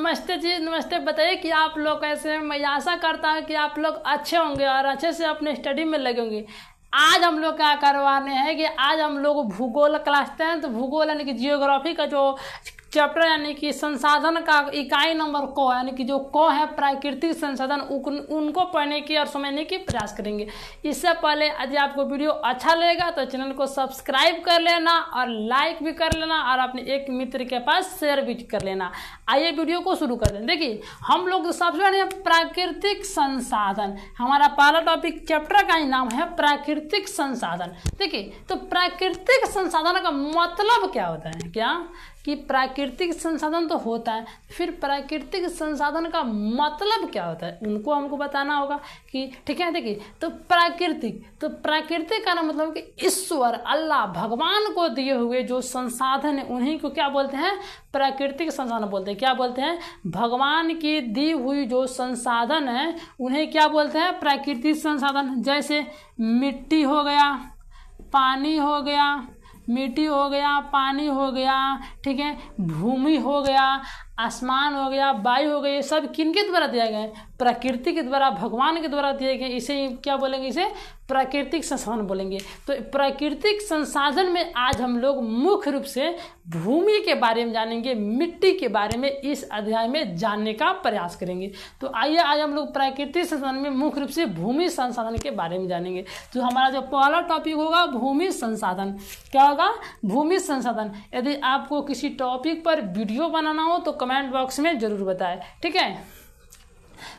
नमस्ते जी, नमस्ते। बताइए कि आप लोग कैसे हैं। मैं आशा करता हूँ कि आप लोग अच्छे होंगे और अच्छे से अपने स्टडी में लगे होंगे। आज हम लोग क्या करवाने हैं कि आज हम लोग भूगोल क्लास 10 भूगोल यानी कि जियोग्राफी का जो चैप्टर यानी कि संसाधन का इकाई नंबर को यानी कि जो को है प्राकृतिक संसाधन उनको पढ़ने की और समझने की प्रयास करेंगे। इससे पहले यदि आपको वीडियो अच्छा लगेगा तो चैनल को सब्सक्राइब कर लेना और लाइक भी कर लेना और अपने एक मित्र के पास शेयर भी कर लेना। आइए वीडियो को शुरू करते हैं। देखिए हम लोग सबसे पहले प्राकृतिक संसाधन, हमारा पहला टॉपिक चैप्टर का ही नाम है प्राकृतिक संसाधन। देखिए तो प्राकृतिक संसाधन का मतलब क्या होता है, क्या कि प्राकृतिक संसाधन तो होता है, फिर प्राकृतिक संसाधन का मतलब क्या होता है उनको हमको बताना होगा कि ठीक है। देखिए तो प्राकृतिक का मतलब कि ईश्वर अल्लाह भगवान को दिए हुए जो संसाधन है उन्हीं को क्या बोलते हैं, प्राकृतिक संसाधन बोलते हैं। क्या बोलते हैं, भगवान की दी हुई जो संसाधन है उन्हें क्या बोलते हैं, प्राकृतिक संसाधन। जैसे मिट्टी हो गया, पानी हो गया, मिट्टी हो गया, पानी हो गया, ठीक है, भूमि हो गया, आसमान हो गया, वायु हो गया। ये सब किनके द्वारा दिया गया है, प्रकृति के द्वारा, भगवान के द्वारा दिए गए। इसे क्या बोलेंगे, इसे प्राकृतिक संसाधन बोलेंगे। तो प्राकृतिक संसाधन में आज हम लोग मुख्य रूप से भूमि के बारे में जानेंगे, मिट्टी के बारे में इस अध्याय में जानने का प्रयास करेंगे। तो आइए आज हम लोग प्राकृतिक संसाधन में मुख्य रूप से भूमि संसाधन के बारे में जानेंगे। तो हमारा जो पहला टॉपिक होगा भूमि संसाधन। क्या होगा, भूमि संसाधन। यदि आपको किसी टॉपिक पर वीडियो बनाना हो तो कमेंट बॉक्स में जरूर बताएं, ठीक है।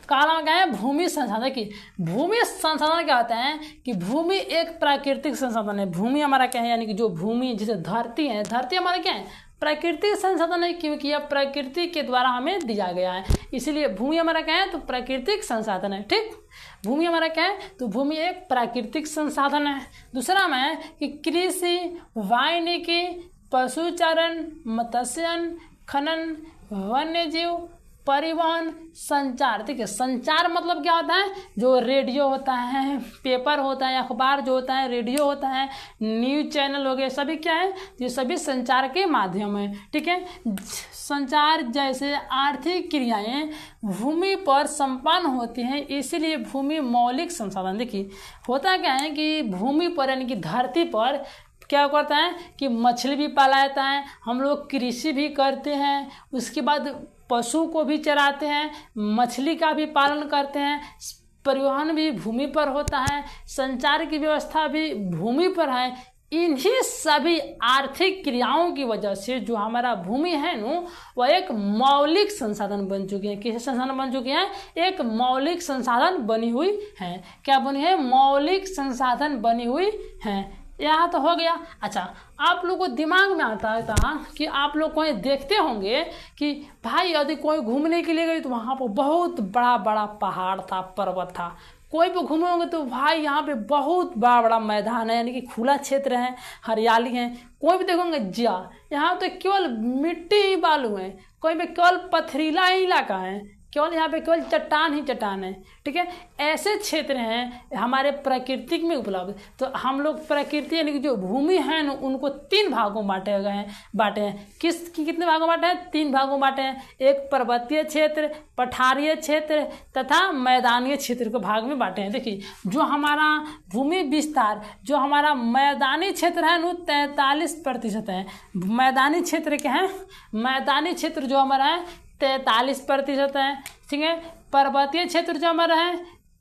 कहा गया है भूमि संसाधन की। भूमि संसाधन क्या होता है कि भूमि एक प्राकृतिक संसाधन है। भूमि हमारा क्या है, यानी कि जो भूमि जैसे धरती है, धरती हमारा क्या है, प्राकृतिक संसाधन है, क्योंकि यह प्रकृति के द्वारा हमें दिया गया है, इसलिए भूमि हमारा क्या है, तो प्राकृतिक संसाधन है। ठीक, भूमि हमारा क्या है, तो भूमि एक प्राकृतिक संसाधन है। दूसरा में है कि कृषि, वानिकी, पशुचारण, मत्स्यन, खनन, वन्यजीव, परिवहन, संचार। ठीक है, संचार मतलब क्या होता है, जो रेडियो होता है, पेपर होता है, अखबार जो होता है, रेडियो होता है, न्यूज चैनल हो गए, सभी क्या है, ये सभी संचार के माध्यम है। ठीक है, संचार जैसे आर्थिक क्रियाएं भूमि पर संपन्न होती हैं, इसीलिए भूमि मौलिक संसाधन। देखिए होता क्या है कि भूमि पर यानी कि धरती पर क्या करता है कि मछली भी पाला जाता है, हम लोग कृषि भी करते हैं, उसके बाद पशु को भी चराते हैं, मछली का भी पालन करते हैं, परिवहन भी भूमि पर होता है, संचार की व्यवस्था भी भूमि पर है। इन्हीं सभी आर्थिक क्रियाओं की वजह से जो हमारा भूमि है न, वह एक मौलिक संसाधन बन चुकी है। किस संसाधन बन चुकी है, एक मौलिक संसाधन बनी हुई है। क्या बनी है, मौलिक संसाधन बनी हुई है। यहाँ तो हो गया। अच्छा, आप लोग को दिमाग में आता था कि आप लोग कोई देखते होंगे कि भाई यदि कोई घूमने के लिए गई तो वहाँ पर बहुत बड़ा बड़ा पहाड़ था, पर्वत था। कोई भी घूमे होंगे तो भाई यहाँ पे बहुत बड़ा बड़ा मैदान है, यानी कि खुला क्षेत्र है, हरियाली है। कोई भी देखोगे जिया, यहाँ तो केवल मिट्टी ही बालू है, कोई भी केवल पथरीला ही इलाका है, केवल यहाँ पे केवल चट्टान ही चट्टान है। ठीक है, ऐसे क्षेत्र हैं हमारे प्राकृतिक में उपलब्ध। तो हम लोग प्रकृति यानी कि जो भूमि है न, उनको 3 भागों बांटे हैं। कितने भागों बांटे हैं, 3 भागों बांटे हैं। एक पर्वतीय क्षेत्र, पठारीय क्षेत्र तथा मैदानीय क्षेत्र को भाग में बांटे हैं। देखिए जो हमारा भूमि विस्तार, जो हमारा मैदानी क्षेत्र है न, 43% है। मैदानी क्षेत्र क्या है, मैदानी क्षेत्र जो हमारा है 43% है। ठीक है, पर्वतीय क्षेत्र जो हमारा है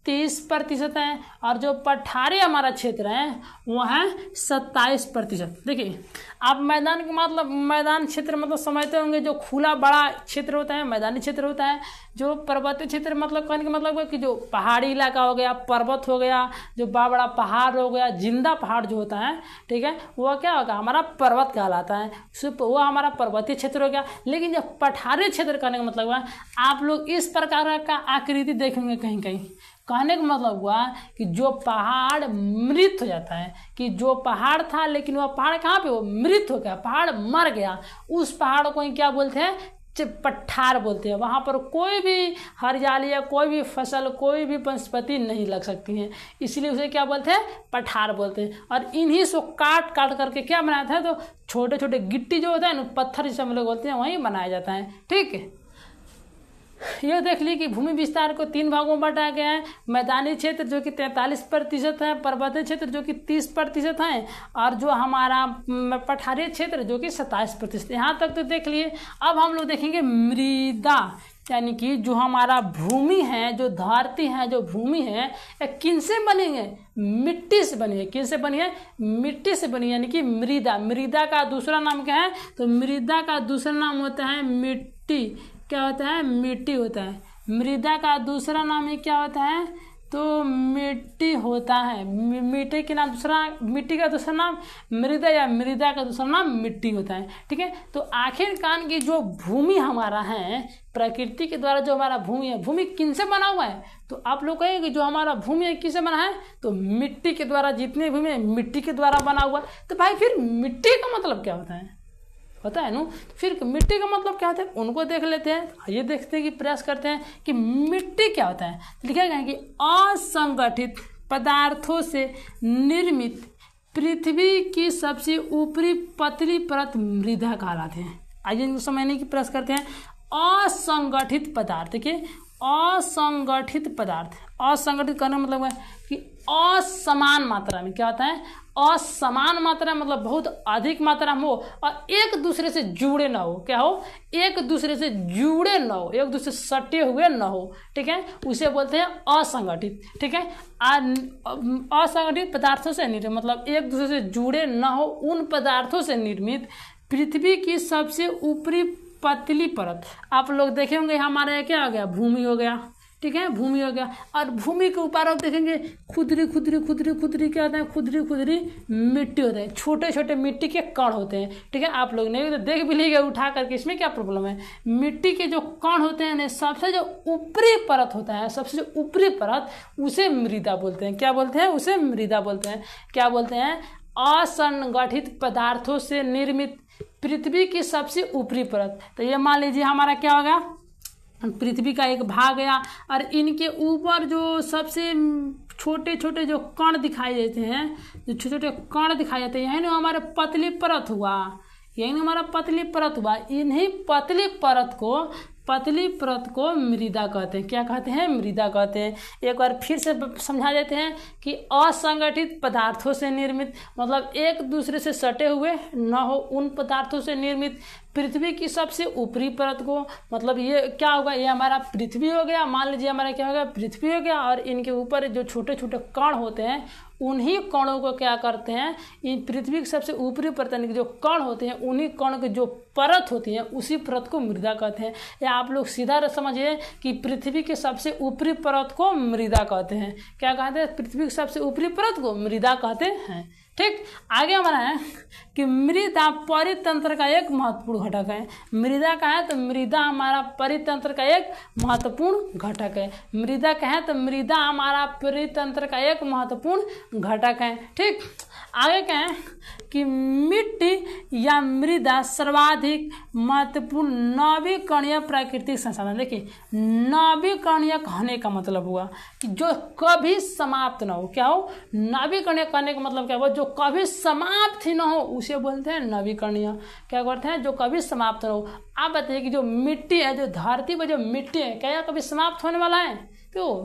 30% है, और जो पठारी हमारा क्षेत्र है वो है 27%। देखिए आप मैदान के मतलब मैदान क्षेत्र मतलब समझते होंगे, जो खुला बड़ा क्षेत्र होता है मैदानी क्षेत्र होता है। जो पर्वतीय क्षेत्र मतलब कहने का मतलब है कि जो पहाड़ी इलाका हो गया, पर्वत हो गया, जो बड़ा बड़ा पहाड़ हो गया, जिंदा पहाड़ जो होता है, ठीक है, वो क्या होगा, हमारा पर्वत कहलाता है, वो हमारा पर्वतीय क्षेत्र हो गया। लेकिन जब पठारी क्षेत्र कहने का मतलब है, आप लोग इस प्रकार का आकृति देखेंगे कहीं कहीं। कहने का मतलब हुआ कि जो पहाड़ मृत हो जाता है, कि जो पहाड़ था लेकिन वह पहाड़ कहाँ पे, वो मृत हो गया, पहाड़ मर गया, उस पहाड़ को क्या बोलते हैं, पठार बोलते हैं। वहाँ पर कोई भी हरियाली या कोई भी फसल, कोई भी वनस्पति नहीं लग सकती है, इसलिए उसे क्या बोलते हैं, पठार बोलते हैं। और इन्हीं से काट काट करके क्या बनाते हैं, तो छोटे छोटे गिट्टी जो होता है ना, पत्थर जिसे हम लोग बोलते हैं, वहीं बनाया जाता है। ठीक है, ये देख ली कि भूमि विस्तार को 3 भागों में बांटा गया है। मैदानी क्षेत्र जो कि 43% है, पर्वतीय क्षेत्र जो कि 30% है, और जो हमारा पठारी क्षेत्र जो कि 27%। यहाँ तक तो देख लिए। अब हम लोग देखेंगे मृदा, यानी कि जो हमारा भूमि है, जो धरती है, जो भूमि है, ये किनसे बनी है? मिट्टी से बनी है। किनसे बनी है? मिट्टी से बनी है, यानी कि मृदा। मृदा का दूसरा नाम क्या है? तो मृदा का दूसरा नाम होता है मिट्टी। क्या होता है? मिट्टी होता है। मृदा का दूसरा नाम ही क्या होता है? तो मिट्टी होता है। मिट्टी के नाम दूसरा, मिट्टी का दूसरा नाम मृदा, या मृदा का दूसरा नाम मिट्टी होता है। ठीक है, तो आखिरकार की जो भूमि हमारा है, प्रकृति के द्वारा जो हमारा भूमि है, भूमि किनसे बना हुआ है? तो आप लोग कहेंगे कि जो हमारा भूमि है किससे बना है? तो मिट्टी के द्वारा। जितनी भूमि है मिट्टी के द्वारा बना हुआ। तो भाई फिर मिट्टी का मतलब क्या होता है? पता है ना? फिर मिट्टी का मतलब क्या होता है उनको देख लेते हैं। ये देखते हैं कि प्रयास करते हैं कि मिट्टी क्या होता है। लिखा गया है कि असंगठित पदार्थों से निर्मित पृथ्वी की सबसे ऊपरी पतली परत मृदा कहलाते हैं। आइए इनको समझने की प्रयास करते हैं। असंगठित पदार्थ, देखिए असंगठित पदार्थ, असंगठित करने का मतलब है कि असमान मात्रा में। क्या होता है? असमान मात्रा मतलब बहुत अधिक मात्रा में हो और एक दूसरे से जुड़े ना हो। क्या हो? एक दूसरे से जुड़े ना हो, एक दूसरे से सटे हुए ना हो। ठीक है, उसे बोलते हैं असंगठित। ठीक है, असंगठित पदार्थों से निर्मित मतलब एक दूसरे से जुड़े ना हो, उन पदार्थों से निर्मित पृथ्वी की सबसे ऊपरी पतली परत। आप लोग देखे होंगे हमारे क्या हो गया? भूमि हो गया। ठीक है, भूमि हो गया। और भूमि के ऊपर आप देखेंगे खुदरी खुदरी खुदरी खुदरी क्या होता है? खुदरी खुदरी मिट्टी होते हैं, छोटे छोटे मिट्टी के कण होते हैं। ठीक है, आप लोग नहीं तो देख भी लीजिएगा उठा करके, इसमें क्या प्रॉब्लम है? मिट्टी के जो कण होते हैं, सबसे जो ऊपरी परत होता है, सबसे जो ऊपरी परत, उसे मृदा बोलते हैं। क्या बोलते हैं? उसे मृदा बोलते हैं। क्या बोलते हैं? असंगठित पदार्थों से निर्मित पृथ्वी की सबसे ऊपरी परत। तो ये मान लीजिए हमारा क्या होगा? पृथ्वी का एक भाग गया, और इनके ऊपर जो सबसे छोटे छोटे जो कण दिखाई देते हैं, जो छोटे छोटे कण दिखाई देते हैं, यही ना हमारे पतली परत हुआ। यही ना हमारा पतली परत हुआ। इन्हीं पतली परत को मृदा कहते हैं। क्या कहते हैं? मृदा कहते हैं। एक बार फिर से समझा देते हैं कि असंगठित पदार्थों से निर्मित मतलब एक दूसरे से सटे हुए न हो, उन पदार्थों से निर्मित पृथ्वी की सबसे ऊपरी परत को, मतलब ये क्या होगा? ये हमारा पृथ्वी हो गया। मान लीजिए हमारा क्या हो गया? पृथ्वी हो गया, और इनके ऊपर जो छोटे छोटे कण होते हैं, उन्हीं कणों को क्या करते हैं? इन पृथ्वी की सबसे ऊपरी परत के जो कण होते हैं, उन्हीं कण की जो परत होती है, उसी परत को मृदा कहते हैं। या आप लोग सीधा समझिए कि पृथ्वी के सबसे ऊपरी परत को मृदा कहते हैं। क्या कहते हैं? पृथ्वी की सबसे ऊपरी परत को मृदा कहते हैं। ठीक, आगे हमारा है कि मृदा परितंत्र का एक महत्वपूर्ण घटक है। मृदा का है तो मृदा हमारा परितंत्र का एक महत्वपूर्ण घटक है। मृदा का है तो मृदा हमारा परितंत्र का एक महत्वपूर्ण घटक है। ठीक, आगे क्या है कि मिट्टी या मृदा सर्वाधिक महत्वपूर्ण नवीकरणीय प्राकृतिक संसाधन। देखिए, नवीकरणीय कहने का मतलब हुआ कि जो कभी समाप्त ना हो। क्या हो? नवीकरणीय कहने का मतलब क्या हुआ? जो कभी समाप्त ही ना हो, उसे बोलते हैं नवीकरणीय। क्या करते हैं? जो कभी समाप्त ना हो। आप बताइए कि जो मिट्टी है, जो धरती पर जो मिट्टी है, क्या यह कभी समाप्त होने वाला है? तो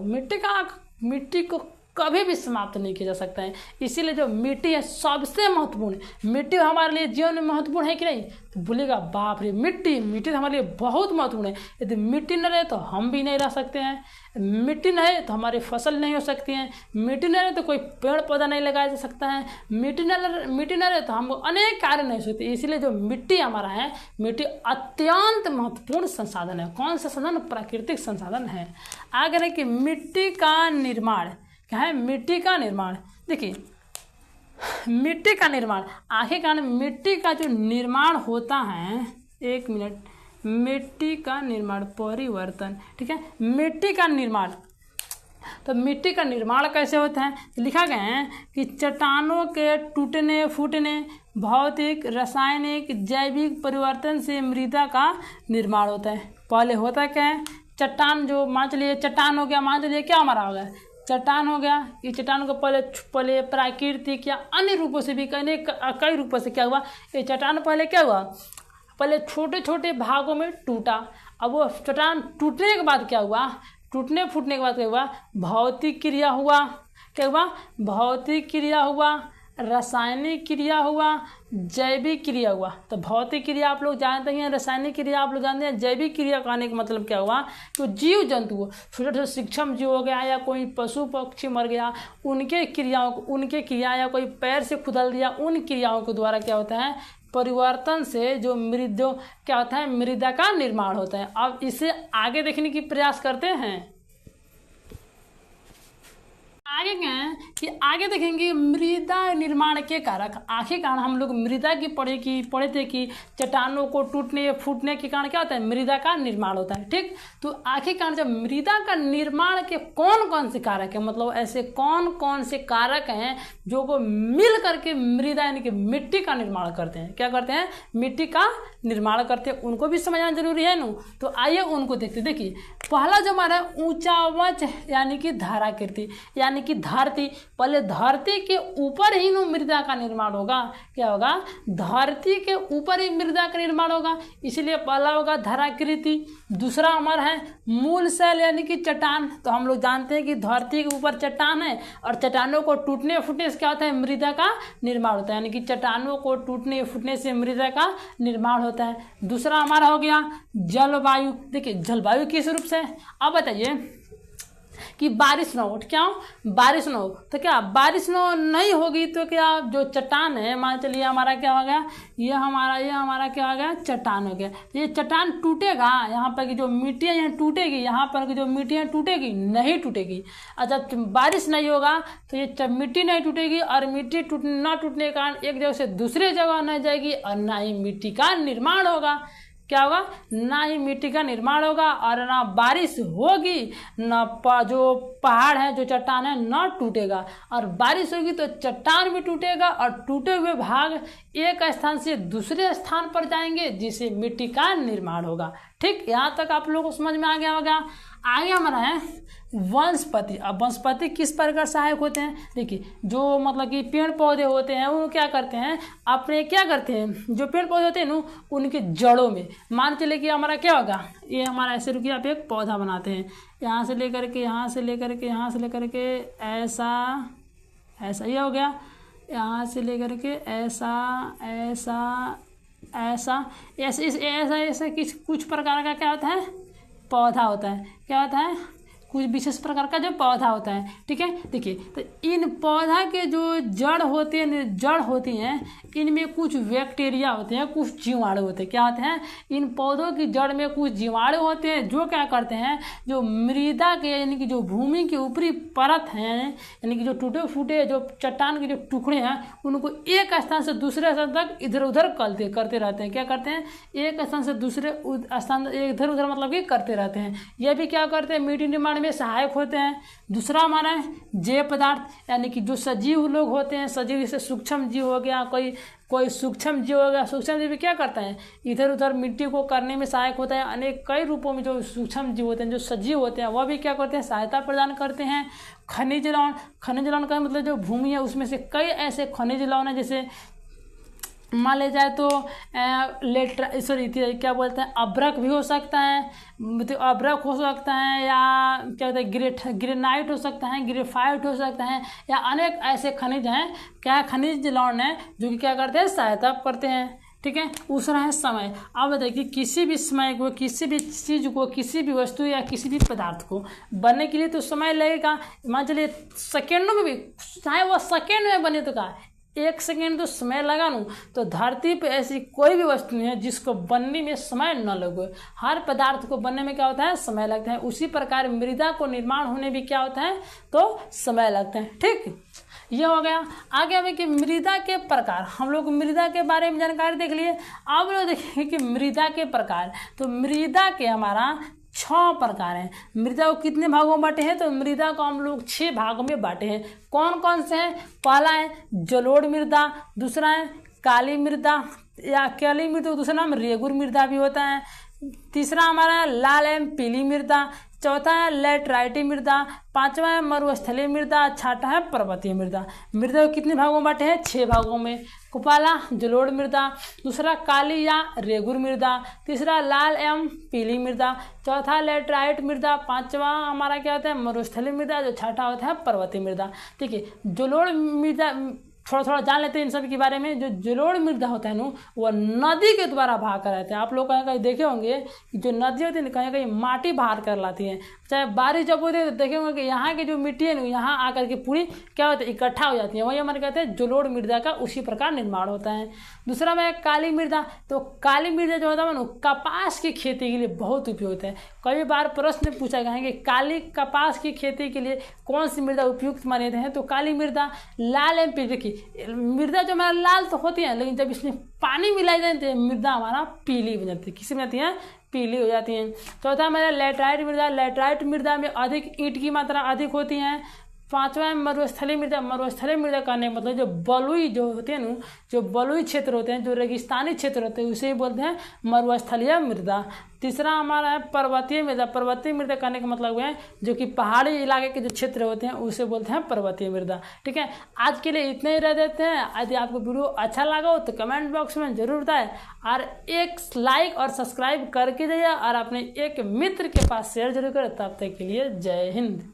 मिट्टी को कभी भी समाप्त नहीं किया जा सकता है। इसीलिए जो मिट्टी है सबसे महत्वपूर्ण है। मिट्टी हमारे लिए जीवन में महत्वपूर्ण है कि नहीं? तो बोलेगा बाप रे, मिट्टी तो हमारे लिए बहुत महत्वपूर्ण है। यदि मिट्टी न रहे तो हम भी नहीं रह सकते हैं। मिट्टी न रहे तो हमारी फसल नहीं हो सकती है। मिट्टी न रहे तो कोई पेड़ पौधा नहीं लगाया जा सकता है। मिट्टी न रहे तो हमको अनेक कार्य नहीं हो सकते। इसीलिए जो मिट्टी हमारा है, मिट्टी अत्यंत महत्वपूर्ण संसाधन है। कौन सा संसाधन? प्राकृतिक संसाधन है। आगे है कि मिट्टी का निर्माण क्या है? मिट्टी का निर्माण। देखिए, मिट्टी का निर्माण आखिरकार मिट्टी का जो निर्माण होता है, एक मिनट, मिट्टी का निर्माण परिवर्तन। ठीक है, मिट्टी का निर्माण। तो मिट्टी का निर्माण कैसे होता है? लिखा गया है कि चट्टानों के टूटने फूटने, भौतिक, रासायनिक, जैविक परिवर्तन से मृदा का निर्माण होता है। पहले होता क्या है? चट्टान, जो मान चलिए चट्टान हो गया, मान चलिए क्या हमारा हो गया? चट्टान हो गया। ये चट्टान को पहले प्राकृतिक या अन्य रूपों से भी कई रूपों से क्या हुआ? ये चट्टान पहले क्या हुआ? पहले छोटे छोटे भागों में टूटा, अब वो चट्टान टूटने के बाद क्या हुआ, टूटने फूटने के बाद क्या हुआ, भौतिक क्रिया हुआ। क्या हुआ, भौतिक क्रिया हुआ, रासायनिक क्रिया हुआ, जैविक क्रिया हुआ। तो भौतिक क्रिया आप लोग जानते हैं, रासायनिक क्रिया आप लोग जानते हैं, जैविक क्रिया कहने का मतलब क्या हुआ, तो जीव जंतु छोटे छोटे सूक्ष्म जीव हो गया या कोई पशु पक्षी मर गया, उनके क्रियाओं को, उनके क्रिया या कोई पैर से खुदल दिया, उन क्रियाओं के द्वारा क्या होता है, परिवर्तन से जो क्या होता है, मृदा का निर्माण होता है। अब इसे आगे देखने की प्रयास करते हैं। आगे क्या है कि आगे देखेंगे मृदा निर्माण के कारक। आखिरकार हम लोग मृदा की पढ़े थे कि चट्टानों को टूटने या फूटने के कारण क्या होता है, मृदा का निर्माण होता है। ठीक, तो आखिरकार जब मृदा का निर्माण के कौन कौन से कारक है, मतलब ऐसे कौन कौन से कारक हैं जो को मिल करके मृदा यानी कि मिट्टी का निर्माण करते हैं, क्या करते हैं, मिट्टी का निर्माण करते हैं, उनको भी समझना जरूरी है ना। तो आइए उनको देखते। देखिए पहला जो हमारा ऊंचावच यानी कि धाराकृति यानी कि धरती, पहले धरती के ऊपर ही मृदा का निर्माण होगा। क्या होगा, धरती के ऊपर ही मृदा का निर्माण होगा, इसलिए पहला होगा धाराकृति। दूसरा हमारा है मूल शैल यानी कि चट्टान। तो हम लोग जानते हैं कि धरती के ऊपर चट्टान है और चट्टानों को टूटने फूटने से क्या होता है, मृदा का निर्माण होता है, यानी कि चट्टानों को टूटने फूटने से मृदा का निर्माण होता है। दूसरा हमारा हो गया जलवायु। देखिए जलवायु किस रूप से, अब बताइए कि बारिश न हो, क्या बारिश न हो, तो क्या बारिश न नहीं होगी तो क्या जो चट्टान है, मान चलिए हमारा क्या हो गया, ये हमारा क्या हो गया, चट्टान हो गया। ये चट्टान टूटेगा, यहाँ पर की जो मिट्टी है यहाँ टूटेगी, यहाँ पर की जो मिट्टी है टूटेगी, नहीं टूटेगी। अच्छा बारिश नहीं होगा तो ये मिट्टी नहीं टूटेगी और मिट्टी न टूटने के कारण एक जगह से दूसरे जगह नहीं जाएगी और ना ही मिट्टी का निर्माण होगा। क्या होगा, ना ही मिट्टी का निर्माण होगा और ना बारिश होगी, ना जो पहाड़ है जो चट्टान है ना टूटेगा। और बारिश होगी तो चट्टान भी टूटेगा और टूटे हुए भाग एक स्थान से दूसरे स्थान पर जाएंगे जिससे मिट्टी का निर्माण होगा। ठीक, यहाँ तक आप लोगों को समझ में आ गया होगा। आगे हमारा है वनस्पति। अब वनस्पति किस प्रकार सहायक होते हैं, देखिए जो मतलब कि पेड़ पौधे होते हैं वो क्या करते हैं, अपने क्या करते हैं, जो पेड़ पौधे होते हैं ना उनके जड़ों में, मान चले कि हमारा क्या होगा, ये हमारा ऐसे रुकिए आप एक पौधा बनाते हैं, यहाँ से लेकर के यहाँ से लेकर के यहाँ से लेकर के ऐसा ऐसा ये हो गया, यहाँ से लेकर के ऐसा ऐसा ऐसा ऐसे ऐसा ऐसा कुछ प्रकार का क्या होता है, पौधा होता है। क्या होता है, कुछ विशेष प्रकार का जो पौधा होता है। ठीक है, देखिए तो इन पौधा के जो जड़ होती हैं इनमें कुछ बैक्टीरिया होते हैं, कुछ जीवाणु होते हैं। क्या होते हैं, इन पौधों की जड़ में कुछ जीवाणु होते हैं जो क्या करते हैं, जो मृदा के यानी कि जो भूमि की ऊपरी परत हैं यानी कि जो टूटे फूटे जो चट्टान के जो टुकड़े हैं उनको एक स्थान से दूसरे स्थान तक इधर उधर करते रहते हैं। क्या करते हैं, एक स्थान से दूसरे स्थान इधर उधर मतलब कि करते रहते हैं। ये भी क्या करते हैं, मिट्टी निर्माण में सहायक होते हैं। दूसरा हमारा है जैव पदार्थ यानी कि जो सजीव लोग होते हैं, सजीव जैसे सूक्ष्म जीव हो गया, कोई सूक्ष्म जीव हो गया, सूक्ष्म जीव क्या करता है, इधर उधर मिट्टी को करने में सहायक होता है। अनेक कई रूपों में जो सूक्ष्म जीव होते हैं, जो सजीव होते हैं, वह भी क्या करते हैं, सहायता प्रदान करते हैं। खनिज लवण का मतलब जो भूमि है उसमें से कई ऐसे खनिज लवण है, जैसे मान ले जाए तो क्या बोलते हैं, अभ्रक भी हो सकता है, तो अभ्रक हो सकता है, या क्या होता है ग्रेनाइट हो सकता है, ग्रेफाइट हो सकता है, या अनेक ऐसे खनिज हैं, क्या खनिज लवण है जो कि क्या करते हैं, सहायता करते हैं। ठीक है, दूसरा है समय। अब देखिए किसी भी समय को, किसी भी चीज़ को, किसी भी वस्तु या किसी भी पदार्थ को बनने के लिए तो समय लगेगा। मान चलिए सेकेंडों में भी, चाहे वह सेकेंड में बने तो क्या, 1 सेकेंड तो समय लगा नू, तो धरती पे ऐसी कोई भी वस्तु नहीं है जिसको बनने में समय न लगे। हर पदार्थ को बनने में क्या होता है, समय लगता है। उसी प्रकार मृदा को निर्माण होने भी क्या होता है, तो समय लगता है। ठीक, ये हो गया। आगे हमें कि मृदा के प्रकार, हम लोग मृदा के बारे में जानकारी देख लिए। अब लोग देखेंगे कि मृदा के प्रकार, तो मृदा के हमारा 6 प्रकार हैं। मृदा को कितने भागों में बांटे हैं, तो मृदा को हम लोग 6 भागों में बांटे हैं। कौन कौन से हैं, पहला है जलोढ़ मृदा, दूसरा है काली मृदा या काली मृदा, दूसरा नाम रेगुर मृदा भी होता है, तीसरा हमारा है लाल एवं पीली मृदा, चौथा है लेटराइटी मृदा, पांचवा है मरुस्थलीय मृदा, छठा है पर्वतीय मृदा। मृदा को कितने भागों में बांटे हैं? 6 भागों में। पहला जलोढ़ मृदा, दूसरा काली या रेगुर मृदा, तीसरा लाल एवं पीली मृदा, चौथा लेटराइट मृदा, पांचवा हमारा क्या होता है? मरुस्थलीय मृदा, जो छठा होता है पर्वतीय मृदा। ठीक है, जलोढ़ मृदा थोड़ा थोड़ा जान लेते हैं इन सब के बारे में। जो जलोढ़ मृदा होता है ना, वह नदी के द्वारा बहा कर रहते हैं। आप लोग कहीं कहीं देखे होंगे कि जो नदी होती है कहीं कहीं माटी बाहर कर लाती है। चाहे बारिश जब होती है तो देखे होंगे कि यहाँ की जो मिट्टी है ना, यहाँ आकर के पूरी क्या होती है? इकट्ठा हो जाती है। वही हमारे कहते हैं जलोढ़ मृदा का उसी प्रकार निर्माण होता है। दूसरा में काली मृदा। तो काली मृदा जो होता है ना, कपास की खेती के लिए बहुत उपयुक्त है। कई बार प्रश्न पूछा गया है कि काली कपास की खेती के लिए कौन सी मृदा उपयुक्त माने जाते हैं? तो काली मृदा, लाल एवं पीली की मृदा जो हमारा लाल तो होती है, लेकिन जब इसमें पानी मिलाई जाती है मृदा हमारा पीली हो जाती है। किसी में जाती है? पीली हो जाती है। चौथा हमारा लेटराइट मृदा। लेटराइट मृदा में अधिक ईंट की मात्रा अधिक होती है। पांचवा है मरुस्थलीय मृदा। मरुस्थलीय मृदा कहने का मतलब जो बलुई जो होते हैं ना, जो बलुई क्षेत्र होते हैं, जो रेगिस्तानी क्षेत्र होते हैं, उसे ही बोलते हैं मरुस्थलीय मृदा। तीसरा हमारा है पर्वतीय मृदा। पर्वतीय मृदा कहने का मतलब है जो कि पहाड़ी इलाके के जो क्षेत्र होते हैं उसे बोलते हैं पर्वतीय मृदा। ठीक है, आज के लिए इतने ही रह देते हैं। यदि आपको वीडियो अच्छा लगा हो तो कमेंट बॉक्स में जरूर बताएं, और एक लाइक और सब्सक्राइब करके जाइए, और अपने एक मित्र के पास शेयर जरूर करें। तब तक के लिए जय हिंद।